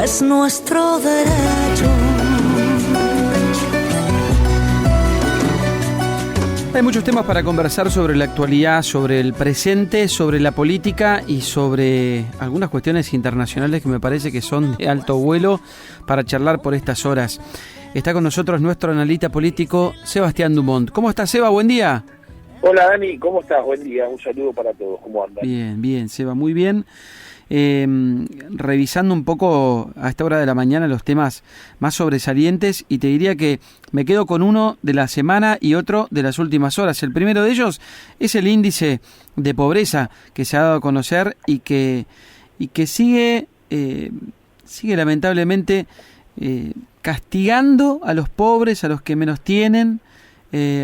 es nuestro derecho. Hay muchos temas para conversar sobre la actualidad, sobre el presente, sobre la política y sobre algunas cuestiones internacionales que me parece que son de alto vuelo para charlar por estas horas. Está con nosotros nuestro analista político, Sebastián Dumont. ¿Cómo estás, Seba? Buen día. Hola, Dani, ¿cómo estás? Buen día, un saludo para todos. ¿Cómo andan? Bien, Seba, muy bien. Revisando un poco a esta hora de la mañana los temas más sobresalientes, y te diría que me quedo con uno de la semana y otro de las últimas horas. El primero de ellos es el índice de pobreza que se ha dado a conocer y que sigue lamentablemente castigando a los pobres, a los que menos tienen.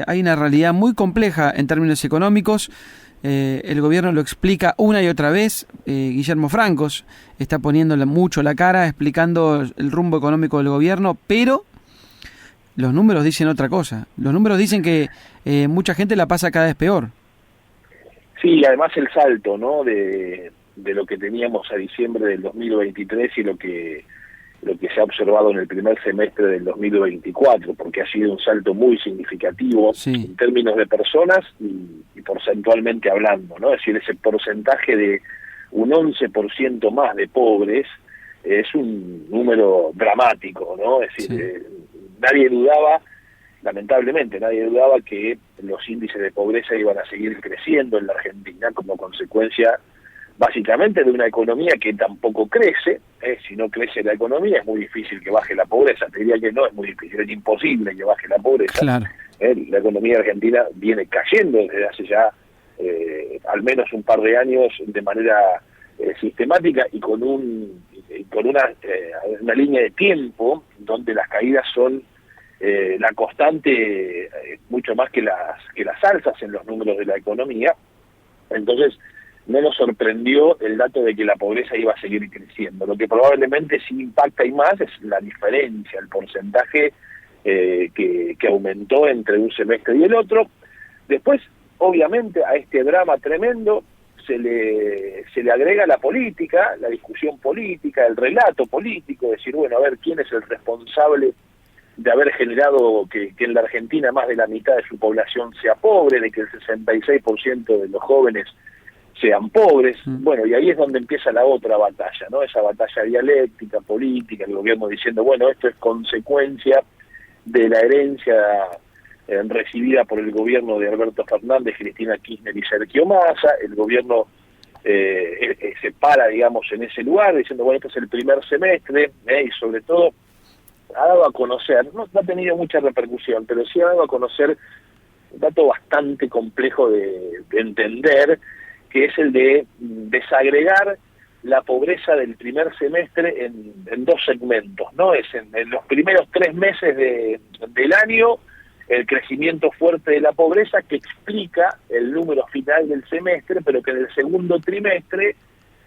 Hay una realidad muy compleja en términos económicos. El gobierno lo explica una y otra vez. Guillermo Francos está poniendo mucho la cara, explicando el rumbo económico del gobierno, pero los números dicen otra cosa. Los números dicen que mucha gente la pasa cada vez peor. Sí, además el salto, ¿no?, de lo que teníamos a diciembre del 2023 y lo que se ha observado en el primer semestre del 2024, porque ha sido un salto muy significativo, sí, en términos de personas y porcentualmente hablando, ¿no? Es decir, ese porcentaje de un 11% más de pobres es un número dramático, ¿no? Es decir, nadie dudaba, lamentablemente, que los índices de pobreza iban a seguir creciendo en la Argentina como consecuencia básicamente de una economía que tampoco crece. Si no crece la economía es muy difícil que baje la pobreza. Te diría que no es muy difícil, es imposible que baje la pobreza. Claro. La economía argentina viene cayendo desde hace ya al menos un par de años de manera sistemática y con una línea de tiempo donde las caídas son la constante, mucho más que las alzas en los números de la economía. Entonces no nos sorprendió el dato de que la pobreza iba a seguir creciendo. Lo que probablemente sí impacta y más es la diferencia, el porcentaje que aumentó entre un semestre y el otro. Después, obviamente, a este drama tremendo se le agrega la política, la discusión política, el relato político, decir, bueno, a ver, ¿quién es el responsable de haber generado que en la Argentina más de la mitad de su población sea pobre, de que el 66% de los jóvenes sean pobres? Bueno, y ahí es donde empieza la otra batalla, ¿no? Esa batalla dialéctica, política, el gobierno diciendo, bueno, esto es consecuencia de la herencia recibida por el gobierno de Alberto Fernández, Cristina Kirchner y Sergio Massa. El gobierno se para, digamos, en ese lugar, diciendo, bueno, este es el primer semestre, y sobre todo ha dado a conocer, no ha tenido mucha repercusión, pero sí ha dado a conocer un dato bastante complejo de entender, que es el de desagregar la pobreza del primer semestre en dos segmentos, ¿no? Es en los primeros 3 meses del año, el crecimiento fuerte de la pobreza que explica el número final del semestre, pero que en el segundo trimestre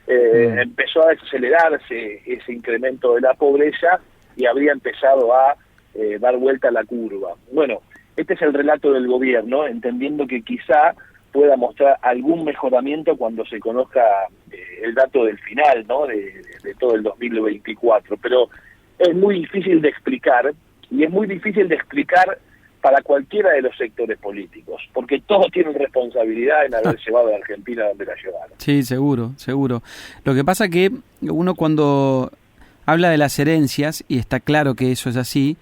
empezó a desacelerarse ese incremento de la pobreza y habría empezado a dar vuelta a la curva. Bueno, este es el relato del gobierno, entendiendo que quizá pueda mostrar algún mejoramiento cuando se conozca el dato del final, ¿no?, de todo el 2024. Pero es muy difícil de explicar, y es muy difícil de explicar para cualquiera de los sectores políticos, porque todos tienen responsabilidad en haber llevado a la Argentina donde la llevaron. Sí, seguro. Lo que pasa que uno, cuando habla de las herencias, y está claro que eso es así,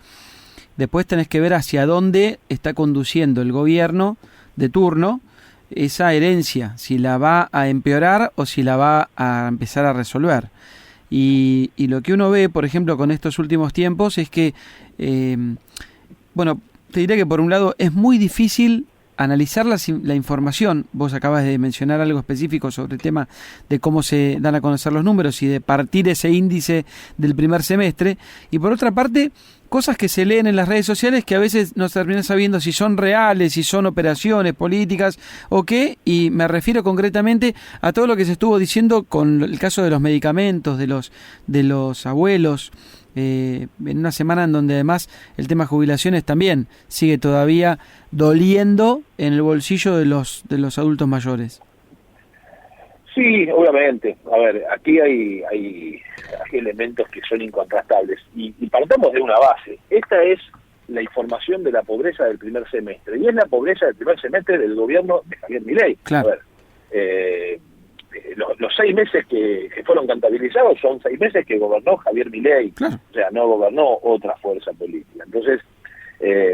después tenés que ver hacia dónde está conduciendo el gobierno de turno esa herencia, si la va a empeorar o si la va a empezar a resolver. Y lo que uno ve, por ejemplo, con estos últimos tiempos es que, bueno, te diré que por un lado es muy difícil analizar la información. Vos acabas de mencionar algo específico sobre el tema de cómo se dan a conocer los números y de partir ese índice del primer semestre. Y por otra parte, cosas que se leen en las redes sociales que a veces no se terminan sabiendo si son reales, si son operaciones políticas o qué, y me refiero concretamente a todo lo que se estuvo diciendo con el caso de los medicamentos, de los abuelos, en una semana en donde además el tema jubilaciones también sigue todavía doliendo en el bolsillo de los adultos mayores. Sí, Sí, obviamente. A ver, aquí hay elementos que son incontrastables. Y partamos de una base. Esta es la información de la pobreza del primer semestre. Y es la pobreza del primer semestre del gobierno de Javier Milei. Claro. A ver, los 6 meses que fueron contabilizados son 6 meses que gobernó Javier Milei. Claro. O sea, no gobernó otra fuerza política. Entonces,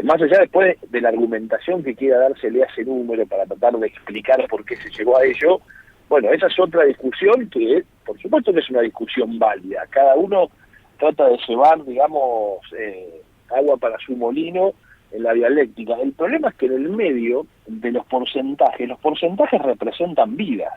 más allá después de la argumentación que quiera dársele a ese número para tratar de explicar por qué se llegó a ello, bueno, esa es otra discusión que, por supuesto que es una discusión válida. Cada uno trata de llevar, digamos, agua para su molino en la dialéctica. El problema es que en el medio de los porcentajes representan vidas.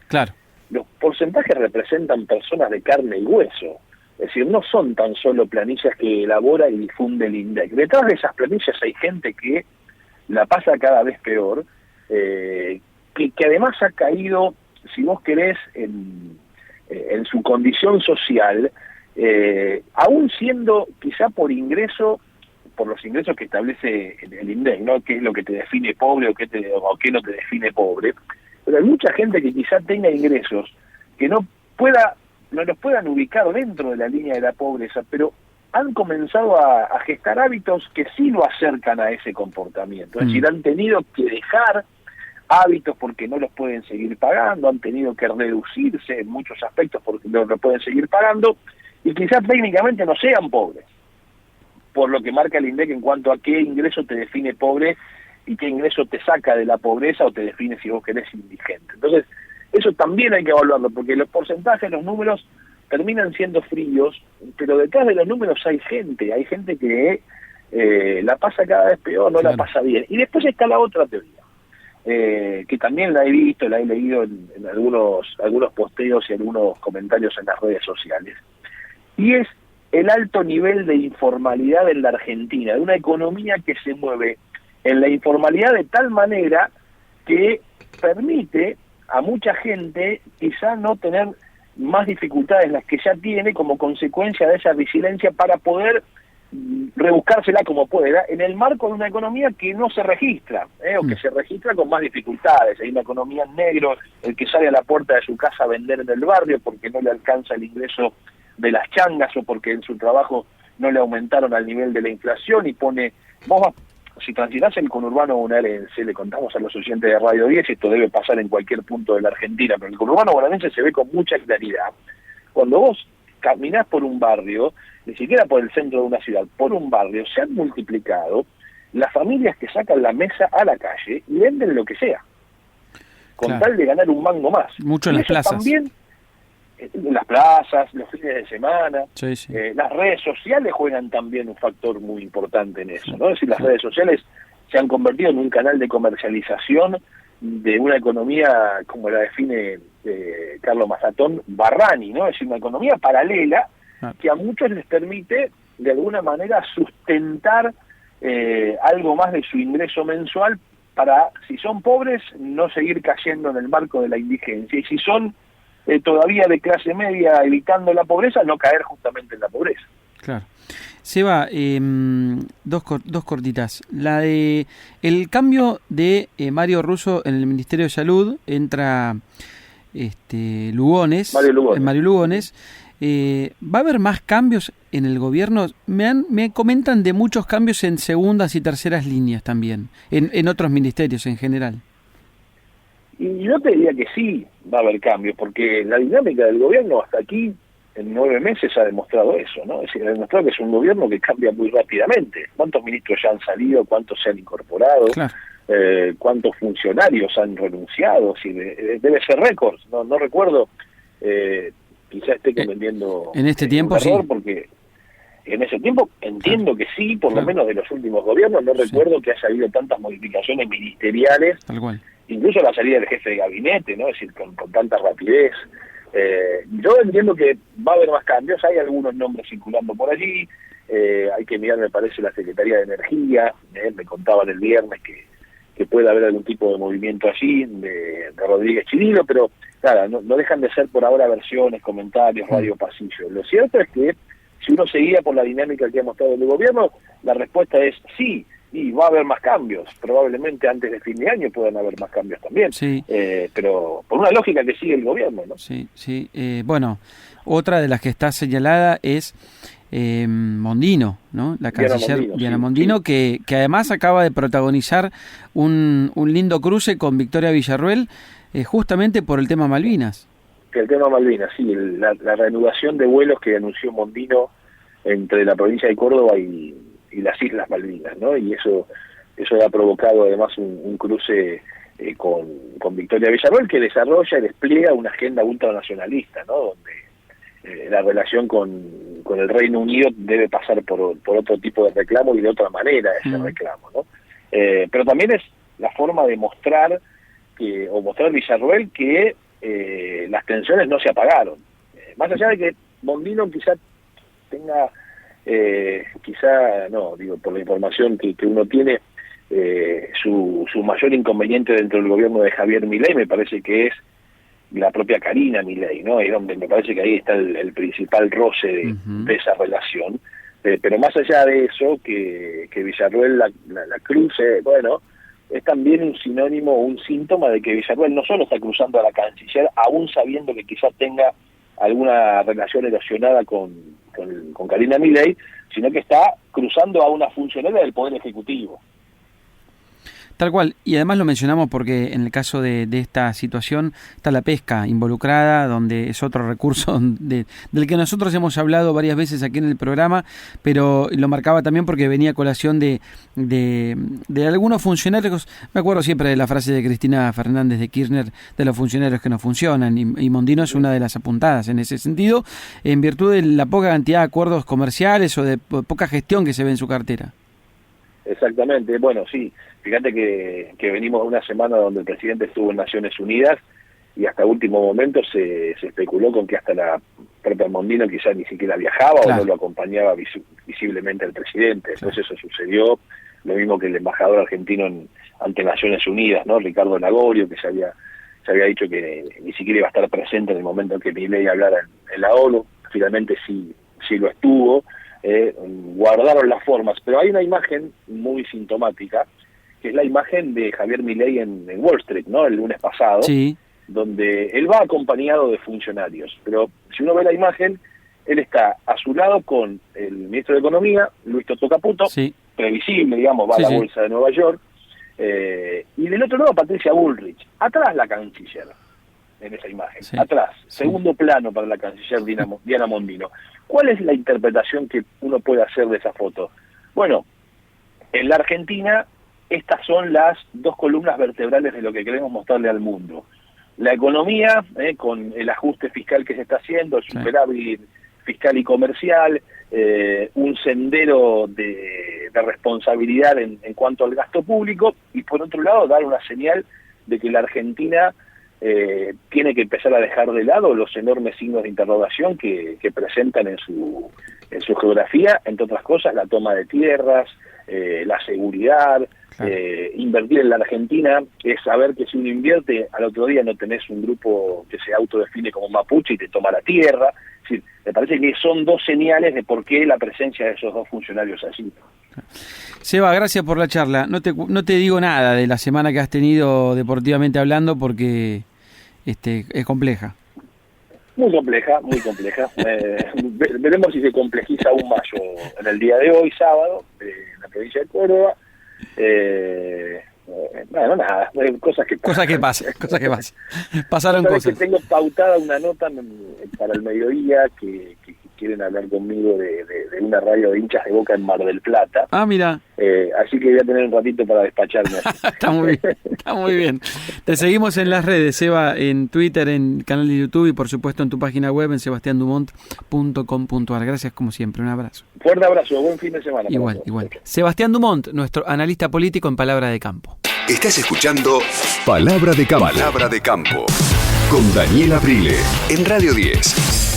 Claro. Los porcentajes representan personas de carne y hueso. Es decir, no son tan solo planillas que elabora y difunde el INDEC. Detrás de esas planillas hay gente que la pasa cada vez peor, que además ha caído, si vos querés, en su condición social, aún siendo quizá por los ingresos que establece el INDEC, ¿no? Qué es lo que te define pobre o qué no te define pobre. Pero hay mucha gente que quizá tenga ingresos que no los puedan ubicar dentro de la línea de la pobreza, pero han comenzado a gestar hábitos que sí lo acercan a ese comportamiento. Es decir, han tenido que dejar hábitos porque no los pueden seguir pagando, han tenido que reducirse en muchos aspectos porque no los pueden seguir pagando, y quizás técnicamente no sean pobres, por lo que marca el INDEC en cuanto a qué ingreso te define pobre y qué ingreso te saca de la pobreza o te define, si vos querés, indigente. Entonces, eso también hay que evaluarlo, porque los porcentajes, los números terminan siendo fríos, pero detrás de los números hay gente que la pasa cada vez peor, no la pasa bien. Y después está la otra teoría, que también la he visto, la he leído en algunos posteos y algunos comentarios en las redes sociales, y es el alto nivel de informalidad en la Argentina, de una economía que se mueve en la informalidad de tal manera que permite a mucha gente quizá no tener más dificultades las que ya tiene como consecuencia de esa vigilancia para poder rebuscársela como pueda en el marco de una economía que no se registra, o que se registra con más dificultades. Hay una economía en negro, el que sale a la puerta de su casa a vender en el barrio porque no le alcanza el ingreso de las changas o porque en su trabajo no le aumentaron al nivel de la inflación y pone... Si transitas el conurbano bonaerense, le contamos a los oyentes de Radio 10, esto debe pasar en cualquier punto de la Argentina, pero el conurbano bonaerense se ve con mucha claridad. Cuando vos caminás por un barrio, ni siquiera por el centro de una ciudad, por un barrio, se han multiplicado las familias que sacan la mesa a la calle y venden lo que sea, con tal de ganar un mango más. Mucho en las plazas. También en las plazas, los fines de semana, sí. Las redes sociales juegan también un factor muy importante en eso, ¿no? Es decir, las redes sociales se han convertido en un canal de comercialización de una economía, como la define Carlos Mazzatón, Barrani, ¿no? Es decir, una economía paralela que a muchos les permite, de alguna manera, sustentar algo más de su ingreso mensual para, si son pobres, no seguir cayendo en el marco de la indigencia, y si son todavía de clase media evitando la pobreza, no caer justamente en la pobreza. Claro. Seba, dos cortitas. La de el cambio de Mario Russo en el Ministerio de Salud, entra Mario Lugones. ¿Va a haber más cambios en el gobierno? Me comentan de muchos cambios en segundas y terceras líneas también, en otros ministerios en general. Y yo te diría que sí va a haber cambios, porque la dinámica del gobierno hasta aquí, en 9 meses, ha demostrado eso, ¿no? Es decir, ha demostrado que es un gobierno que cambia muy rápidamente. ¿Cuántos ministros ya han salido? ¿Cuántos se han incorporado? Claro. ¿Cuántos funcionarios han renunciado? Si debe ser récord, no recuerdo. Quizá esté cometiendo en este tiempo error, sí, porque en ese tiempo entiendo que sí, por lo menos de los últimos gobiernos. No recuerdo que haya habido tantas modificaciones ministeriales, tal cual, incluso la salida del jefe de gabinete, ¿no? Es decir, con tanta rapidez. Yo entiendo que va a haber más cambios. Hay algunos nombres circulando por allí. Hay que mirar, me parece, la Secretaría de Energía. Me contaban el viernes que puede haber algún tipo de movimiento allí de Rodríguez Chirilo, pero nada, no dejan de ser por ahora versiones, comentarios, radio pasillo. Lo cierto es que si uno seguía por la dinámica que ha mostrado el gobierno, la respuesta es sí, y va a haber más cambios, probablemente antes de fin de año puedan haber más cambios también, Sí. Pero por una lógica que sigue el gobierno, ¿no? Sí, sí. Bueno, otra de las que está señalada es Mondino, ¿no? La canciller Diana Mondino, sí. Que además acaba de protagonizar un lindo cruce con Victoria Villarruel, justamente por el tema Malvinas. Que el tema Malvinas, sí, la reanudación de vuelos que anunció Mondino entre la provincia de Córdoba y las Islas Malvinas, ¿no? Y eso ha provocado además un cruce con Victoria Villarruel, que desarrolla y despliega una agenda ultranacionalista, ¿no? Donde la relación con el Reino Unido debe pasar por otro tipo de reclamo y de otra manera ese reclamo, ¿no? Pero también es la forma de mostrar Villarruel que las tensiones no se apagaron. Más allá de que Mondino quizá tenga, por la información que uno tiene, su mayor inconveniente dentro del gobierno de Javier Milei me parece que es la propia Karina Milei, ¿no? Es donde me parece que ahí está el principal roce de esa relación. Pero más allá de eso, que Villarruel la cruce, bueno, es también un sinónimo, un síntoma de que Villarruel no solo está cruzando a la canciller, aún sabiendo que quizás tenga alguna relación erosionada con Karina Milei, sino que está cruzando a una funcionaria del Poder Ejecutivo. Tal cual, y además lo mencionamos porque en el caso de esta situación está la pesca involucrada, donde es otro recurso del que nosotros hemos hablado varias veces aquí en el programa, pero lo marcaba también porque venía a colación de algunos funcionarios. Me acuerdo siempre de la frase de Cristina Fernández de Kirchner, de los funcionarios que no funcionan, y Mondino es una de las apuntadas en ese sentido, en virtud de la poca cantidad de acuerdos comerciales o de poca gestión que se ve en su cartera. Exactamente, bueno, sí, fíjate que venimos de una semana donde el presidente estuvo en Naciones Unidas y hasta último momento se especuló con que hasta la propia Mondino quizás ni siquiera viajaba, claro, o no lo acompañaba visiblemente al presidente. Después eso sucedió, lo mismo que el embajador argentino ante Naciones Unidas, ¿no? Ricardo Lagorio, que se había dicho que ni siquiera iba a estar presente en el momento en que Milei hablara en la ONU. Finalmente sí lo estuvo. Guardaron las formas, pero hay una imagen muy sintomática, que es la imagen de Javier Milei en Wall Street, ¿no? El lunes pasado, sí, donde él va acompañado de funcionarios, pero si uno ve la imagen, él está a su lado con el ministro de Economía, Luis Toto Caputo, sí, previsible, digamos, va a la bolsa de Nueva York, y del otro lado Patricia Bullrich, atrás la canciller, en esa imagen, atrás, segundo plano para la canciller Diana Mondino. ¿Cuál es la interpretación que uno puede hacer de esa foto? Bueno, en la Argentina estas son las dos columnas vertebrales de lo que queremos mostrarle al mundo. La economía, con el ajuste fiscal que se está haciendo, el superávit fiscal y comercial, un sendero de responsabilidad en cuanto al gasto público, y por otro lado dar una señal de que la Argentina tiene que empezar a dejar de lado los enormes signos de interrogación que presentan en su geografía, entre otras cosas la toma de tierras, la seguridad. Claro. Invertir en la Argentina es saber que si uno invierte, al otro día no tenés un grupo que se autodefine como mapuche y te toma la tierra. Es decir, me parece que son dos señales de por qué la presencia de esos dos funcionarios allí. Seba, gracias por la charla. No te digo nada de la semana que has tenido deportivamente hablando porque es compleja. Muy compleja, muy compleja. Veremos si se complejiza aún más. En el día de hoy, sábado, en la provincia de Córdoba, bueno, nada, cosas que pasan. Cosas que pasan. Pasaron cosas. Que tengo pautada una nota para el mediodía que quieren hablar conmigo de una radio de hinchas de Boca en Mar del Plata. Ah, mira. Así que voy a tener un ratito para despacharme. Está muy bien. Te seguimos en las redes, Seba, en Twitter, en canal de YouTube y por supuesto en tu página web en sebastiandumont.com.ar. Gracias como siempre, un abrazo. Fuerte abrazo, buen fin de semana. Igual. Sebastián Dumont, nuestro analista político en Palabra de Campo. Estás escuchando Palabra de Campo. Palabra de Campo. Con Daniel Aprile en Radio 10.